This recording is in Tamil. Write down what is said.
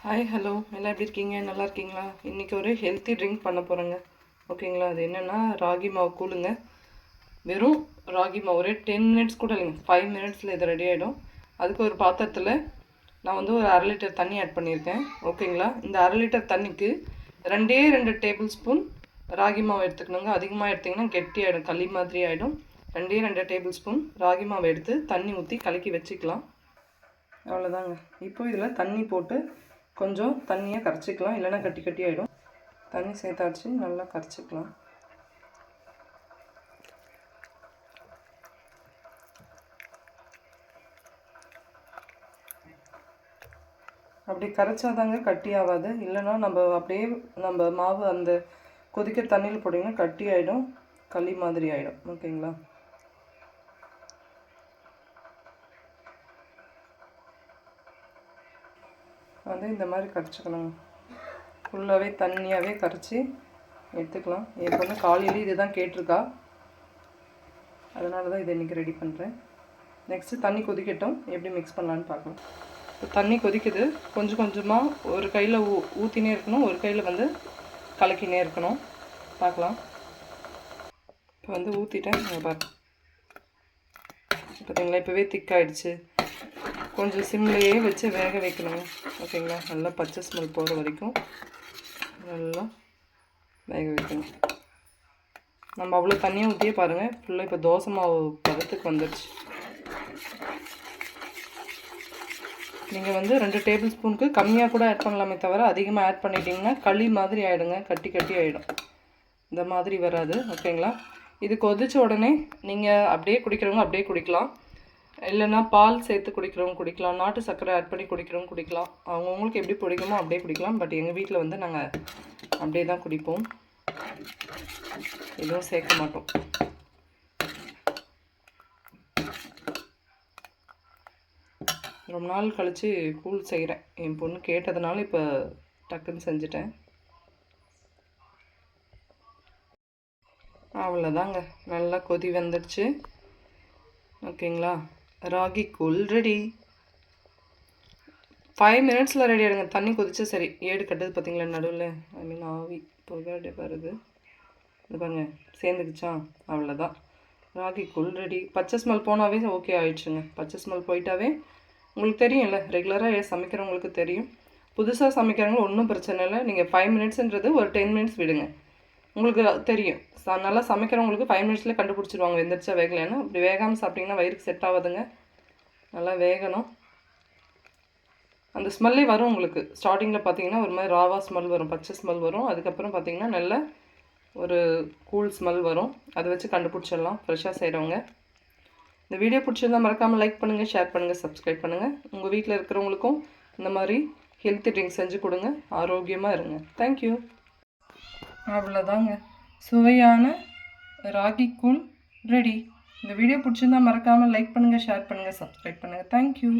ஹாய் ஹலோ எல்லாம் எப்படி இருக்கீங்க? நல்லா இருக்கீங்களா? இன்றைக்கி ஒரு ஹெல்த்தி ட்ரிங்க் பண்ண போகிறேங்க. ஓகேங்களா? அது என்னென்னா ராகி மாவு கூழுங்க. வெறும் ராகி மாவு ஒரு 10 மினிட்ஸ் கூட இல்லைங்க, 5 மினிட்ஸில் இது ரெடி ஆகிடும். அதுக்கு ஒரு பாத்திரத்தில் நான் வந்து ஒரு 1/2 லிட்டர் தண்ணி ஆட் பண்ணியிருக்கேன். ஓகேங்களா? இந்த 1/2 லிட்டர் தண்ணிக்கு 2 டேபிள் ஸ்பூன் ராகி மாவு எடுத்துக்கணுங்க. அதிகமாக எடுத்திங்கன்னா கெட்டி ஆகிடும், களி மாதிரி ஆகிடும். 2 டேபிள் ஸ்பூன் ராகி மாவு எடுத்து தண்ணி ஊற்றி கலக்கி வச்சுக்கலாம். அவ்வளோதாங்க. இப்போ இதில் தண்ணி போட்டு கொஞ்சம் தண்ணியை கரைச்சிக்கலாம், இல்லைன்னா கட்டி கட்டி ஆகிடும். தண்ணி சேர்த்தாச்சு, நல்லா கரைச்சிக்கலாம். அப்படி கரைச்சாதாங்க கட்டி ஆகாது, இல்லைன்னா நம்ம மாவு அந்த கொதிக்கிற தண்ணியில் போட்டிங்கன்னா கட்டி ஆகிடும், களி மாதிரி ஆகிடும். ஓகேங்களா? வந்து இந்த மாதிரி கரைச்சிக்கணுங்க. ஃபுல்லாகவே தண்ணியாகவே கரைச்சி எடுத்துக்கலாம். என் பொண்ணு காலையிலே இது தான் கேட்டிருக்கா, அதனால தான் இதை இன்றைக்கி ரெடி பண்ணுறேன். நெக்ஸ்ட்டு தண்ணி கொதிக்கட்டும், எப்படி மிக்ஸ் பண்ணலான்னு பார்க்கலாம். இப்போ தண்ணி கொதிக்குது. கொஞ்சம் கொஞ்சமாக ஒரு கையில் ஊற்றினே இருக்கணும், ஒரு கையில் வந்து கலக்கினே இருக்கணும். பார்க்கலாம். இப்போ வந்து ஊற்றிட்டேன், நீங்கள் பாருங்கள். பார்த்தீங்களா? இப்போவே திக்காயிடுச்சு. கொஞ்சம் சிம்லேயே வச்சு வேக வைக்கணுங்க. ஓகேங்களா? நல்லா பச்சை ஸ்மெல் போகிற வரைக்கும் நல்லா வேக வைக்கணும். நம்ம அவ்வளோ தண்ணியாக ஊற்றியே பாருங்கள், ஃபுல்லாக இப்போ தோசை மாவு பதத்துக்கு வந்துடுச்சு. நீங்கள் வந்து 2 டேபிள் ஸ்பூனுக்கு கம்மியாக கூட ஆட் பண்ணலாமே தவிர அதிகமாக ஆட் பண்ணிட்டீங்கன்னா களி மாதிரி ஆகிடுங்க, கட்டி கட்டி ஆகிடும். இந்த மாதிரி வராது. ஓகேங்களா? இது கொதிச்ச உடனே நீங்கள் அப்படியே குடிக்கிறவங்க அப்படியே குடிக்கலாம், இல்லைன்னா பால் சேர்த்து குடிக்கிறவங்க குடிக்கலாம், நாட்டு சர்க்கரை ஆட் பண்ணி குடிக்கிறவங்க குடிக்கலாம். அவங்கவுங்களுக்கு எப்படி பிடிக்குமோ அப்படியே குடிக்கலாம். பட் எங்கள் வீட்டில் வந்து நாங்கள் அப்படியே தான் குடிப்போம், எதுவும் சேர்க்க மாட்டோம். ரொம்ப நாள் கழித்து கூழ் செய்கிறேன். என் பொண்ணு கேட்டதுனால இப்போ டக்குன்னு செஞ்சுட்டேன். அவ்வளோதாங்க, நல்லா கொதி வந்துடுச்சு. ஓகேங்களா? ராகி கூழ் ரெடி. 5 மினிட்ஸில் ரெடி ஆகிடுங்க. தண்ணி கொதிச்சு சரி ஏடு கட்டுது பார்த்தீங்களா நடுவில், ஆவி புகை வருது. இது பாருங்க சேர்ந்துக்குச்சா? அவ்வளோதான், ராகி கூழ் ரெடி. பச்சை ஸ்மெல் போனாவே ஓகே ஆயிடுச்சுங்க. பச்சை ஸ்மெல் போயிட்டாவே உங்களுக்கு தெரியும்ல, ரெகுலராக சமைக்கிறவங்களுக்கு தெரியும். புதுசாக சமைக்கிறவங்க ஒன்றும் பிரச்சனை இல்லை. நீங்கள் 5 மினிட்ஸுன்றது ஒரு 10 மினிட்ஸ் விடுங்க, உங்களுக்கு தெரியும். நல்லா சமைக்கிறவங்களுக்கு 5 மினிட்ஸில் கண்டுபிடிச்சிருவாங்க வெந்துருச்சா வேகலைன்னா. அப்படி வேகாமல் சாப்பிட்டிங்கன்னா வயிறுக்கு செட் ஆகாதுங்க. நல்லா வேகணும். அந்த ஸ்மெல்லே வரும் உங்களுக்கு. ஸ்டார்டிங்கில் பார்த்தீங்கன்னா ஒரு மாதிரி ராவா ஸ்மெல் வரும், பச்சை ஸ்மெல் வரும். அதுக்கப்புறம் பார்த்தீங்கன்னா நல்ல ஒரு கூல் ஸ்மெல் வரும். அதை வச்சு கண்டுபிடிச்சிடலாம் ஃப்ரெஷ்ஷாக செய்கிறவங்க. இந்த வீடியோ பிடிச்சிருந்தால் மறக்காமல் லைக் பண்ணுங்கள், ஷேர் பண்ணுங்கள், சப்ஸ்கிரைப் பண்ணுங்கள். உங்கள் வீட்டில் இருக்கிறவங்களுக்கும் இந்த மாதிரி ஹெல்த்தி ட்ரிங்க் செஞ்சு கொடுங்க, ஆரோக்கியமாக இருங்க. தேங்க்யூ. அவ்வளோதாங்க, சுவையான ராகி கூழ் ரெடி. இந்த வீடியோ பிடிச்சிருந்தால் மறக்காமல் லைக் பண்ணுங்கள், ஷேர் பண்ணுங்கள், சப்ஸ்கிரைப் பண்ணுங்கள். தேங்க்யூ.